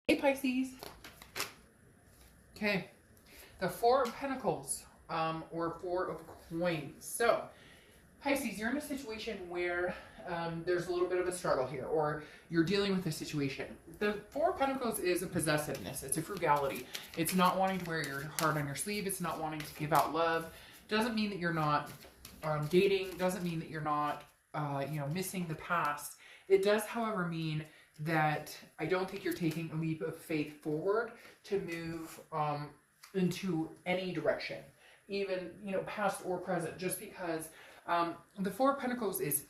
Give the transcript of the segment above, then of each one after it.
Hey Pisces. Okay, the Four of Pentacles, or Four of Coins. So, Pisces, you're in a situation where there's a little bit of a struggle here, or you're dealing with a situation. The Four of Pentacles is a possessiveness. It's a frugality. It's not wanting to wear your heart on your sleeve. It's not wanting to give out love. Doesn't mean that you're not dating. Doesn't mean that you're not, missing the past. It does, however, mean that I don't think you're taking a leap of faith forward to move into any direction, even, past or present, just because the Four of Pentacles is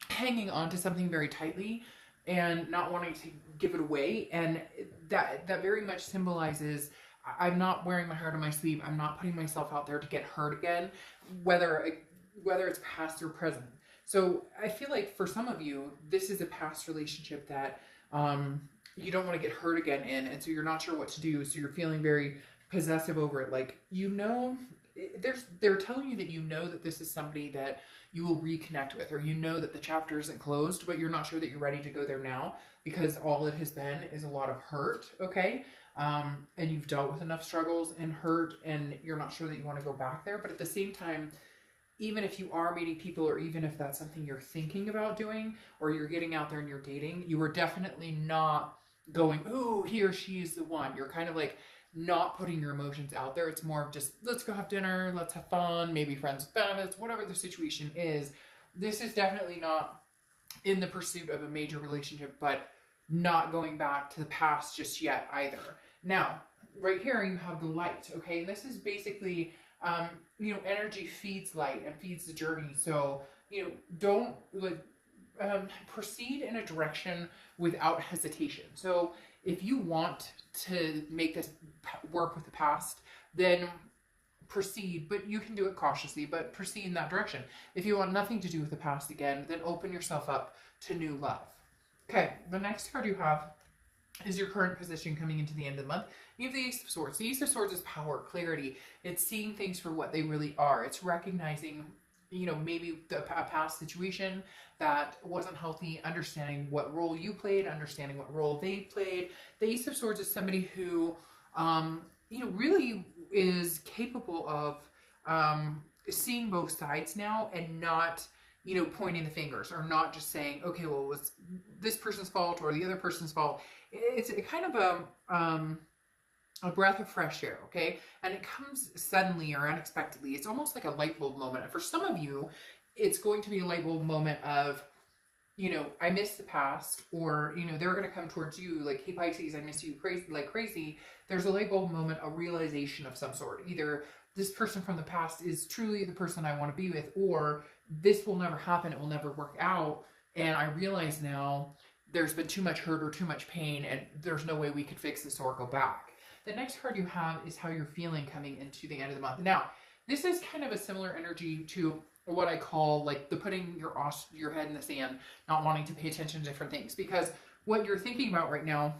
hanging on to something very tightly and not wanting to give it away. And that very much symbolizes I'm not wearing my heart on my sleeve. I'm not putting myself out there to get hurt again, whether it's past or present. So I feel like for some of you, this is a past relationship that you don't want to get hurt again in, and so you're not sure what to do. So you're feeling very possessive over it. Like, they're telling you that that this is somebody that you will reconnect with, or that the chapter isn't closed, but you're not sure that you're ready to go there now because all it has been is a lot of hurt. Okay. And you've dealt with enough struggles and hurt, and you're not sure that you want to go back there. But at the same time, even if you are meeting people, or even if that's something you're thinking about doing, or you're getting out there and you're dating, you are definitely not going, ooh, he or she is the one. You're kind of like not putting your emotions out there. It's more of just, let's go have dinner, let's have fun, maybe friends with benefits, whatever the situation is. This is definitely not in the pursuit of a major relationship, but not going back to the past just yet either. Now, right here you have the light, okay? And this is basically energy feeds light and feeds the journey. So, don't proceed in a direction without hesitation. So if you want to make this work with the past, then proceed, but you can do it cautiously, but proceed in that direction. If you want nothing to do with the past again, then open yourself up to new love. Okay, the next card you have is your current position coming into the end of the month. You have the Ace of Swords. The Ace of Swords is power, clarity. It's seeing things for what they really are. It's recognizing, maybe a past situation that wasn't healthy, understanding what role you played, understanding what role they played. The Ace of Swords is somebody who, really is capable of seeing both sides now, and not, pointing the fingers, or not just saying, okay, well, it was this person's fault or the other person's fault. It's a kind of a breath of fresh air, okay? And it comes suddenly or unexpectedly. It's almost like a light bulb moment. And for some of you, it's going to be a light bulb moment of, I miss the past, or, they're going to come towards you like, hey, Pisces, I miss you crazy. There's a light bulb moment, a realization of some sort. Either this person from the past is truly the person I want to be with, or this will never happen. It will never work out. And I realize now there's been too much hurt or too much pain, and there's no way we could fix this or go back. The next card you have is how you're feeling coming into the end of the month. Now, this is kind of a similar energy to what I call like the putting your head in the sand, not wanting to pay attention to different things, because what you're thinking about right now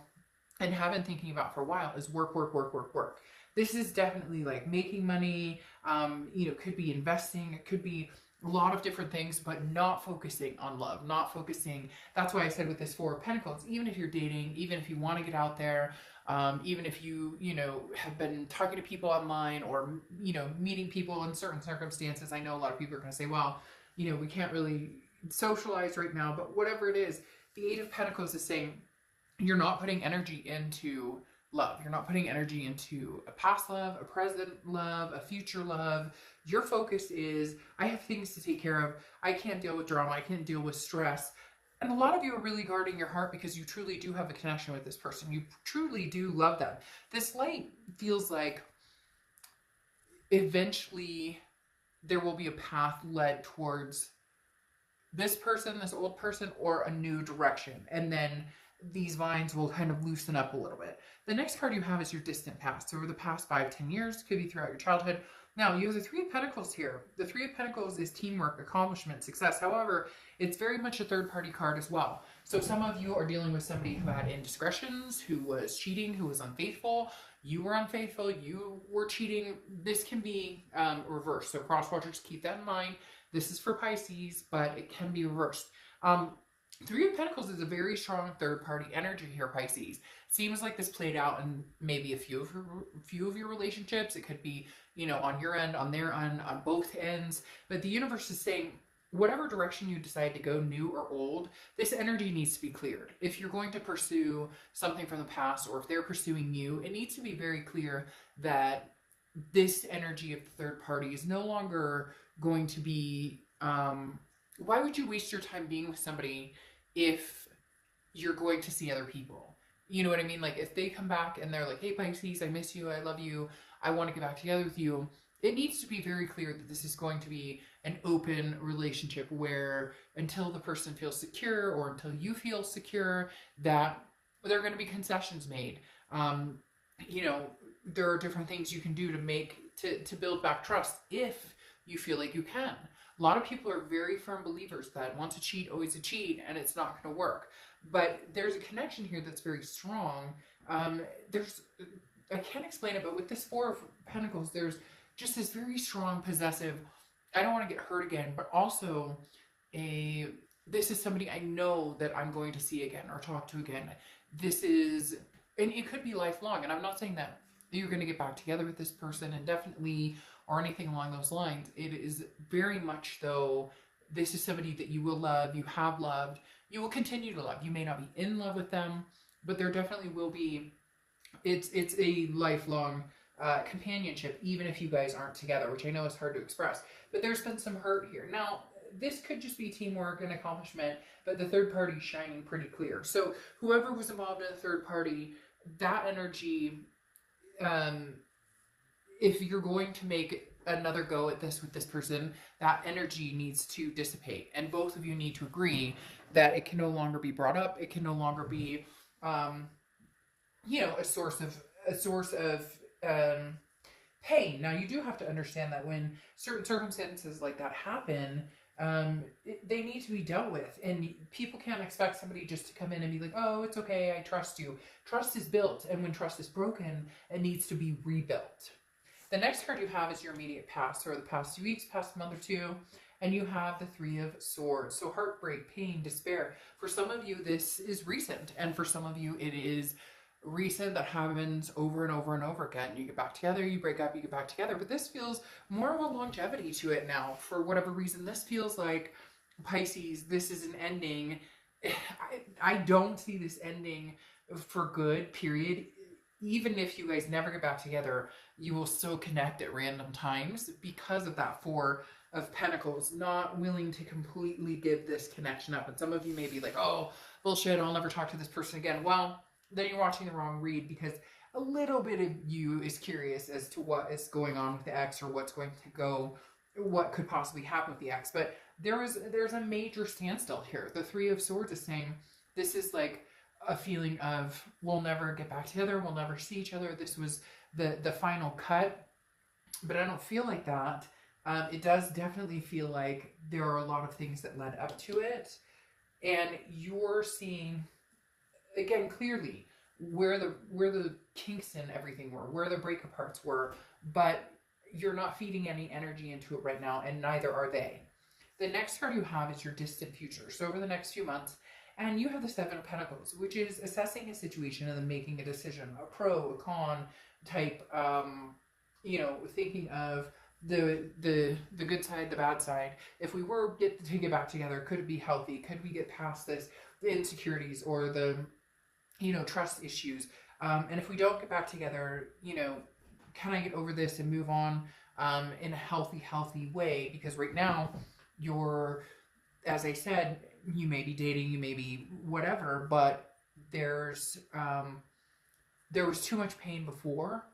and have been thinking about for a while is work, work, work, work, work. This is definitely like making money, could be investing, it could be a lot of different things, but not focusing on love, not focusing. That's why I said with this Four of Pentacles, even if you're dating, even if you want to get out there, even if you, have been talking to people online, or, meeting people in certain circumstances. I know a lot of people are going to say, well, we can't really socialize right now, but whatever it is, the Eight of Pentacles is saying you're not putting energy into love. You're not putting energy into a past love, a present love, a future love. Your focus is, I have things to take care of. I can't deal with drama. I can't deal with stress. And a lot of you are really guarding your heart because you truly do have a connection with this person. You truly do love them. This light feels like eventually there will be a path led towards this person, this old person, or a new direction. And then these vines will kind of loosen up a little bit. The next card you have is your distant past. So over the past 5-10 years, could be throughout your childhood. Now, you have the Three of Pentacles here. The Three of Pentacles is teamwork, accomplishment, success. However, it's very much a third-party card as well. So some of you are dealing with somebody who had indiscretions, who was cheating, who was unfaithful. You were unfaithful. You were cheating. This can be reversed. So cross watchers, keep that in mind. This is for Pisces, but it can be reversed. Three of Pentacles is a very strong third-party energy here, Pisces. Seems like this played out in maybe a few of your relationships. It could be, you know, on your end, on their end, on both ends. But the universe is saying, whatever direction you decide to go, new or old, this energy needs to be cleared. If you're going to pursue something from the past, or if they're pursuing you, it needs to be very clear that this energy of the third party is no longer going to be. Why would you waste your time being with somebody if you're going to see other people? You know what I mean? Like, if they come back and they're like, hey, Pisces, I miss you, I love you, I want to get back together with you, it needs to be very clear that this is going to be an open relationship where until the person feels secure, or until you feel secure, that there are going to be concessions made. You know, there are different things you can do to build back trust if you feel like you can. A lot of people are very firm believers that once a cheat, always a cheat, and it's not going to work. But there's a connection here that's very strong. I can't explain it, but with this Four of Pentacles, there's just this very strong, possessive, I don't want to get hurt again, but also this is somebody I know that I'm going to see again or talk to again. This is, and it could be lifelong, and I'm not saying that you're going to get back together with this person indefinitely or anything along those lines. It is very much, though, this is somebody that you will love, you have loved, you will continue to love. You may not be in love with them, but there definitely will be, it's a lifelong companionship, even if you guys aren't together, which I know is hard to express. But there's been some hurt here. Now, this could just be teamwork and accomplishment, but the third party is shining pretty clear. So whoever was involved in the third party, that energy, if you're going to make another go at this with this person, that energy needs to dissipate. And both of you need to agree that it can no longer be brought up. It can no longer be, you know, a source of pain. Now, you do have to understand that when certain circumstances like that happen, they need to be dealt with. And people can't expect somebody just to come in and be like, oh, it's okay, I trust you. Trust is built, and when trust is broken, it needs to be rebuilt. The next card you have is your immediate past, or the past 2 weeks, past month or two, and you have the Three of Swords. So heartbreak, pain, despair. For some of you, this is recent, and for some of you, it is recent that happens over and over and over again. You get back together, you break up, you get back together, but this feels more of a longevity to it now. For whatever reason, this feels like, Pisces, this is an ending. I don't see this ending for good, period. Even if you guys never get back together, you will still connect at random times because of that Four of Pentacles, not willing to completely give this connection up. And some of you may be like, oh, bullshit, I'll never talk to this person again. Well, then you're watching the wrong read, because a little bit of you is curious as to what is going on with the ex, or what's going to go, what could possibly happen with the ex. But there's a major standstill here. The Three of Swords is saying this is like a feeling of, we'll never get back together, we'll never see each other, this was the final cut. But I don't feel like that. It does definitely feel like there are a lot of things that led up to it, and you're seeing, again, clearly where the kinks in everything were, where the break aparts were, but you're not feeding any energy into it right now, and neither are they. The next card you have is your distant future. So over the next few months, and you have the Seven of Pentacles, which is assessing a situation and then making a decision, a pro, a con type, you know, thinking of the good side, the bad side. If we were to get back together, could it be healthy? Could we get past this, the insecurities or the, you know, trust issues? And if we don't get back together, you know, can I get over this and move on in a healthy way? Because right now, you're, as I said, you may be dating, you may be whatever, but there was too much pain before,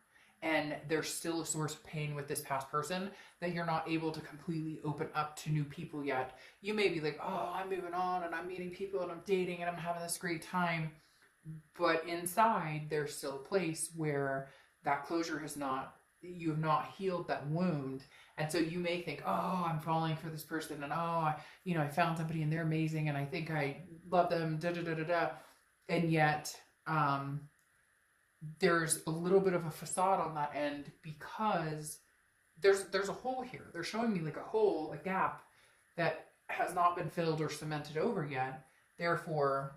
and there's still a source of pain with this past person that you're not able to completely open up to new people yet. You may be like, oh, I'm moving on and I'm meeting people and I'm dating and I'm having this great time. But inside, there's still a place where that closure has not, you have not healed that wound. And so you may think, oh, I'm falling for this person, and oh, I found somebody and they're amazing and I think I love them, da da da da da. And yet, there's a little bit of a facade on that end, because there's a hole here. They're showing me like a hole, a gap that has not been filled or cemented over yet. Therefore,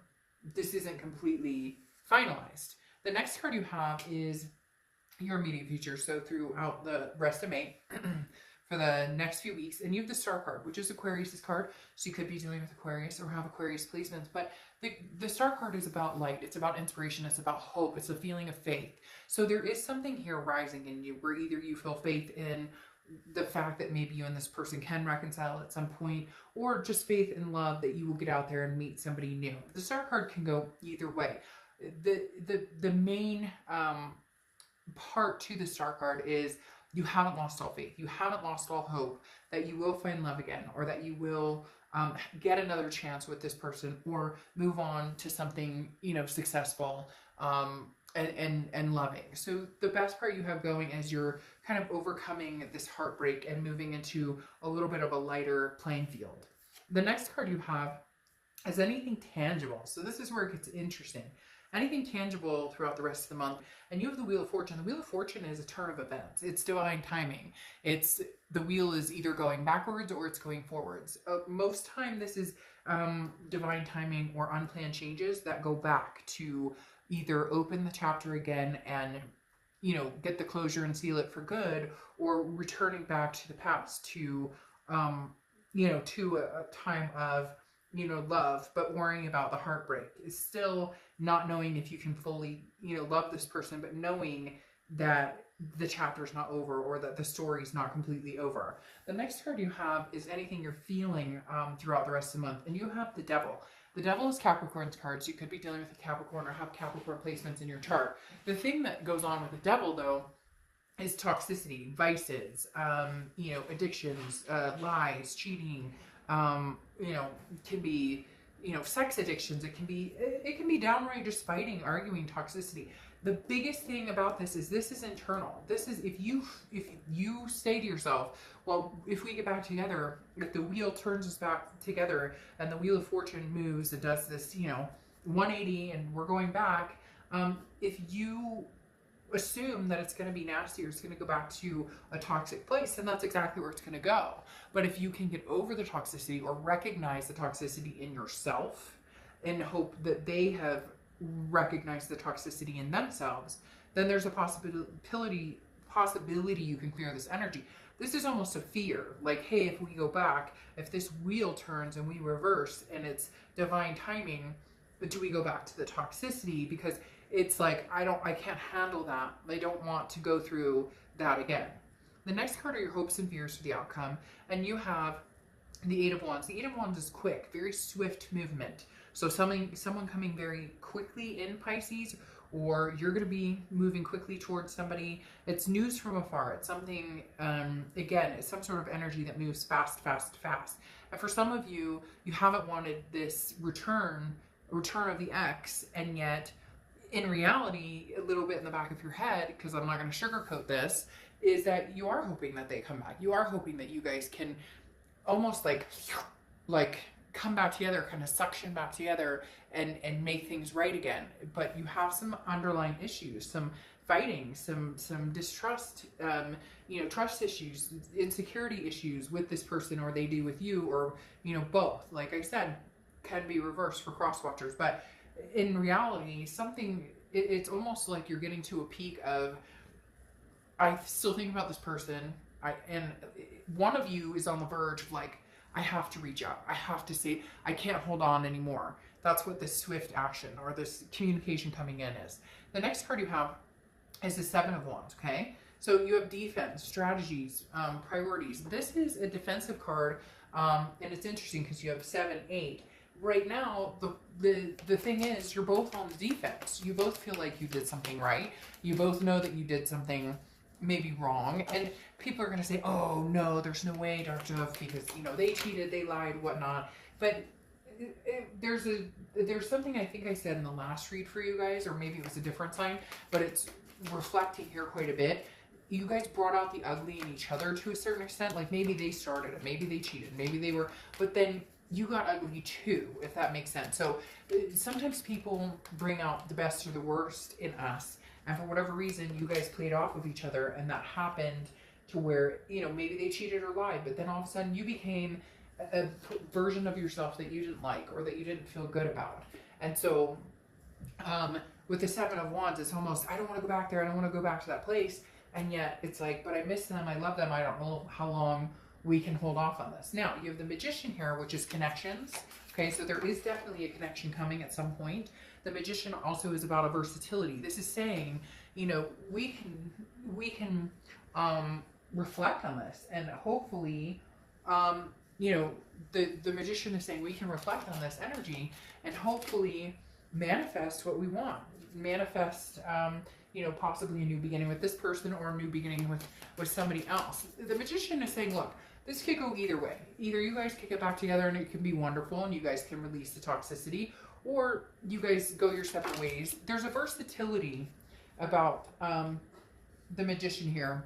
this isn't completely finalized. The next card you have is your immediate future. So throughout the rest of May, for the next few weeks, and you have the Star card, which is Aquarius's card. So you could be dealing with Aquarius or have Aquarius placements. But the Star card is about light. It's about inspiration. It's about hope. It's a feeling of faith. So there is something here rising in you where either you feel faith in the fact that maybe you and this person can reconcile at some point, or just faith and love that you will get out there and meet somebody new. The Star card can go either way. The main part to the Star card is you haven't lost all faith. You haven't lost all hope that you will find love again, or that you will get another chance with this person, or move on to something, you know, successful and loving. So the best part you have going is you're kind of overcoming this heartbreak and moving into a little bit of a lighter playing field. The next card you have is anything tangible. So this is where it gets interesting. Anything tangible throughout the rest of the month. And you have the Wheel of Fortune. The Wheel of Fortune is a turn of events. It's divine timing. It's the wheel is either going backwards or it's going forwards. Most time this is divine timing or unplanned changes that go back to either open the chapter again and, you know, get the closure and seal it for good, or returning back to the past to, you know, to a time of, you know, love, but worrying about the heartbreak. Is still not knowing if you can fully, you know, love this person, but knowing that the chapter's not over, or that the story's not completely over. The next card you have is anything you're feeling throughout the rest of the month, and you have the Devil. The Devil is Capricorn's card, so you could be dealing with a Capricorn or have Capricorn placements in your chart. The thing that goes on with the Devil, though, is toxicity, vices, you know, addictions, lies, cheating, you know, can be, you know, sex addictions. It can be downright just fighting, arguing, toxicity. The biggest thing about this is internal. This is if you say to yourself, well, if we get back together, if the wheel turns us back together and the Wheel of Fortune moves and does this, you know, 180 and we're going back, if you assume that it's going to be nasty or it's going to go back to a toxic place, then that's exactly where it's going to go. But if you can get over the toxicity or recognize the toxicity in yourself and hope that they have recognized the toxicity in themselves, then there's a possibility you can clear this energy. This is almost a fear, like, hey, if we go back, if this wheel turns and we reverse and it's divine timing, but do we go back to the toxicity? Because it's like, I can't handle that. I don't want to go through that again. The next card are your hopes and fears for the outcome. And you have the Eight of Wands. The Eight of Wands is quick, very swift movement. So someone coming very quickly in Pisces, or you're going to be moving quickly towards somebody. It's news from afar. It's something, again, it's some sort of energy that moves fast, fast, fast. And for some of you, you haven't wanted this return of the ex, and yet in reality, a little bit in the back of your head, because I'm not going to sugarcoat this, is that you are hoping that they come back. You are hoping that you guys can almost like come back together, kind of suction back together and make things right again. But you have some underlying issues, some fighting, some distrust, you know, trust issues, insecurity issues with this person, or they do with you, or, you know, both. Like I said, can be reversed for cross watchers. But in reality, it's almost like you're getting to a peak of, I still think about this person, and one of you is on the verge of like, I have to reach out. I have to say, I can't hold on anymore. That's what this swift action or this communication coming in is. The next card you have is the Seven of Wands, okay? So you have defense, strategies, priorities. This is a defensive card, and it's interesting because you have 7, 8. Right now, the thing is, you're both on the defense. You both feel like you did something right. You both know that you did something maybe wrong, and people are going to say, oh no, there's no way, Dr. Dove, because, you know, they cheated, they lied, whatnot. But there's something I think I said in the last read for you guys, or maybe it was a different sign, but it's reflecting here quite a bit. You guys brought out the ugly in each other to a certain extent. Like, maybe they started it, maybe they cheated, maybe they were, but then you got ugly too, if that makes sense. So sometimes people bring out the best or the worst in us, and for whatever reason, you guys played off of each other, and that happened to where, you know, maybe they cheated or lied, but then all of a sudden you became a version of yourself that you didn't like or that you didn't feel good about. And so with the Seven of Wands, it's almost, I don't want to go back there. I don't want to go back to that place. And yet it's like, but I miss them. I love them. I don't know how long we can hold off on this. Now you have the Magician here, which is connections. Okay, so there is definitely a connection coming at some point. The Magician also is about a versatility. This is saying, you know, we can reflect on this, and hopefully, you know, the Magician is saying we can reflect on this energy and hopefully manifest what we want. Manifest, you know, possibly a new beginning with this person or a new beginning with somebody else. The Magician is saying, look, this could go either way. Either you guys could get back together and it can be wonderful and you guys can release the toxicity, or you guys go your separate ways. There's a versatility about the Magician here,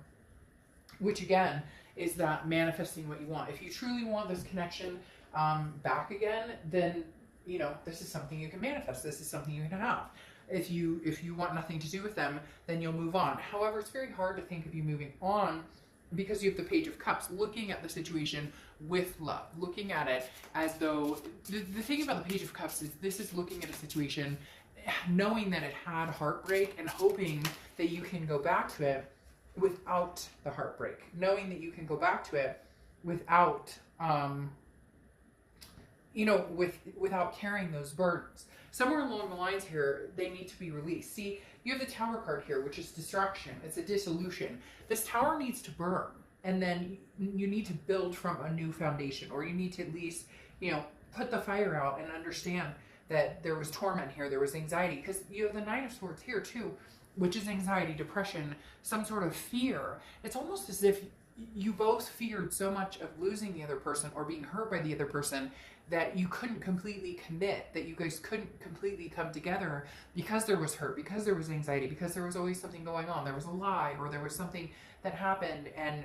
which again is that manifesting what you want. If you truly want this connection back again, then, you know, this is something you can manifest. This is something you can have. If you want nothing to do with them, then you'll move on. However, it's very hard to think of you moving on because you have the Page of Cups, looking at the situation with love, looking at it as though, the thing about the Page of Cups is this is looking at a situation, knowing that it had heartbreak and hoping that you can go back to it without the heartbreak, knowing that you can go back to it without, you know, without carrying those burdens. Somewhere along the lines here, they need to be released. See, you have the Tower card here, which is destruction. It's a dissolution. This tower needs to burn, and then you need to build from a new foundation, or you need to at least, you know, put the fire out and understand that there was torment here, there was anxiety, because you have the Nine of Swords here too, which is anxiety, depression, some sort of fear. It's almost as if you both feared so much of losing the other person or being hurt by the other person that you couldn't completely commit, that you guys couldn't completely come together because there was hurt, because there was anxiety, because there was always something going on. There was a lie, or there was something that happened and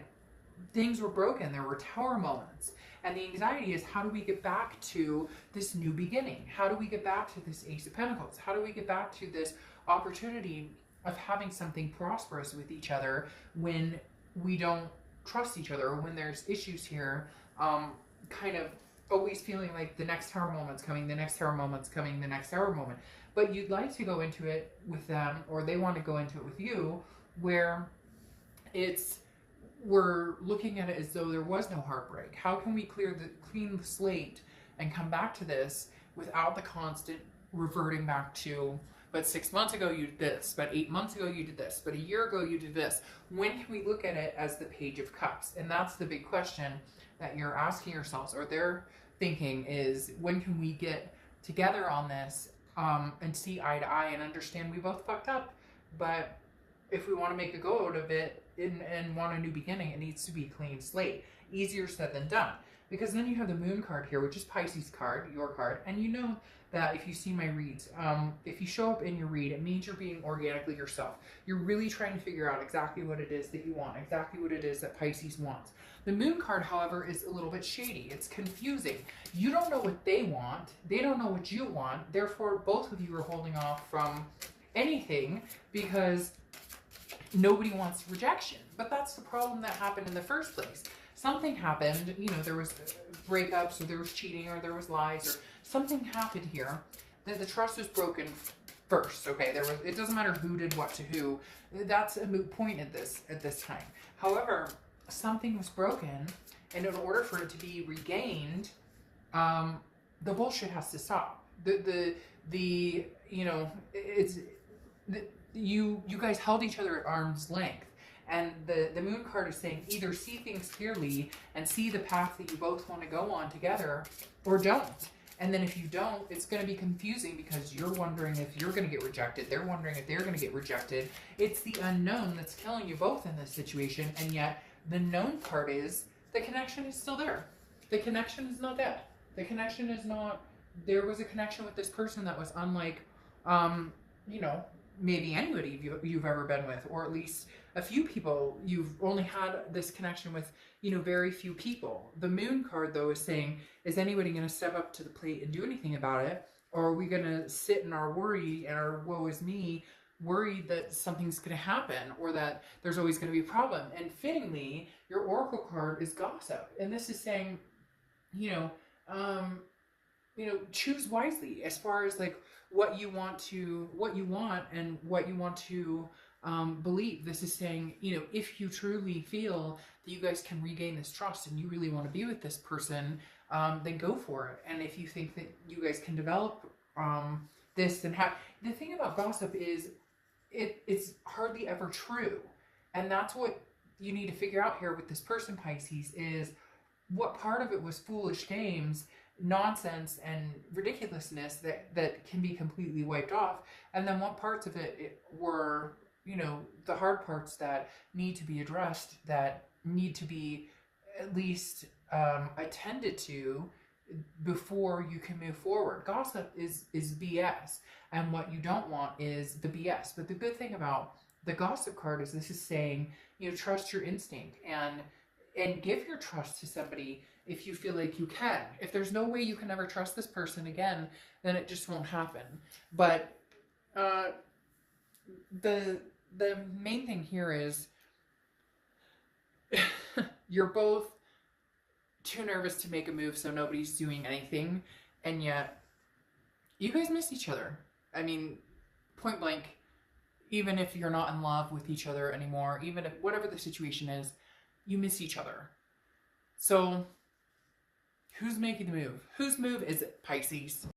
things were broken. There were tower moments. And the anxiety is, how do we get back to this new beginning? How do we get back to this Ace of Pentacles? How do we get back to this opportunity of having something prosperous with each other when we don't trust each other, or when there's issues here, kind of always feeling like the next tower moment's coming, the next tower moment's coming, the next tower moment. But you'd like to go into it with them, or they want to go into it with you, where we're looking at it as though there was no heartbreak. How can we clean the slate and come back to this without the constant reverting back to, but 6 months ago you did this, but 8 months ago you did this, but a year ago you did this. When can we look at it as the Page of Cups? And that's the big question that you're asking yourselves, or they're thinking, is when can we get together on this and see eye to eye and understand we both fucked up, but if we want to make a go out of it and want a new beginning, it needs to be a clean slate. Easier said than done. Because then you have the Moon card here, which is Pisces card, your card, and you know that if you see my reads, if you show up in your read, it means you're being organically yourself. You're really trying to figure out exactly what it is that you want, exactly what it is that Pisces wants. The Moon card, however, is a little bit shady. It's confusing. You don't know what they want. They don't know what you want. Therefore, both of you are holding off from anything because nobody wants rejection. But that's the problem that happened in the first place. Something happened, you know, there was breakups, or there was cheating, or there was lies, or something happened here that the trust was broken first. Okay, it doesn't matter who did what to who. That's a moot point at this time. However, something was broken, and in order for it to be regained, the bullshit has to stop. You know, you guys held each other at arm's length. And the Moon card is saying either see things clearly and see the path that you both want to go on together, or don't. And then if you don't, it's going to be confusing because you're wondering if you're going to get rejected. They're wondering if they're going to get rejected. It's the unknown that's killing you both in this situation. And yet the known part is the connection is still there. The connection is not dead. The connection is not, there was a connection with this person that was unlike, you know, maybe anybody you've ever been with, or at least a few people. You've only had this connection with, you know, very few people. The Moon card, though, is saying, is anybody going to step up to the plate and do anything about it? Or are we going to sit in our worry and our woe is me, worried that something's going to happen, or that there's always going to be a problem? And fittingly, your Oracle card is gossip. And this is saying, you know, um, choose wisely as far as like what you want and what you want to believe. This is saying, if you truly feel that you guys can regain this trust and you really want to be with this person, then go for it. And if you think that you guys can develop this, then have the thing about gossip is it's hardly ever true, and that's what you need to figure out here with this person, Pisces, is what part of it was foolish games, nonsense, and ridiculousness that can be completely wiped off, and then what parts of it were, the hard parts that need to be addressed, that need to be at least attended to before you can move forward. Gossip is BS, and what you don't want is the BS. But the good thing about the gossip card is this is saying, trust your instinct and give your trust to somebody if you feel like you can. If there's no way you can ever trust this person again, then it just won't happen. But the main thing here is you're both too nervous to make a move, so nobody's doing anything, and yet you guys miss each other. I mean, point blank, even if you're not in love with each other anymore, even if whatever the situation is, you miss each other. So who's making the move? Whose move is it, Pisces?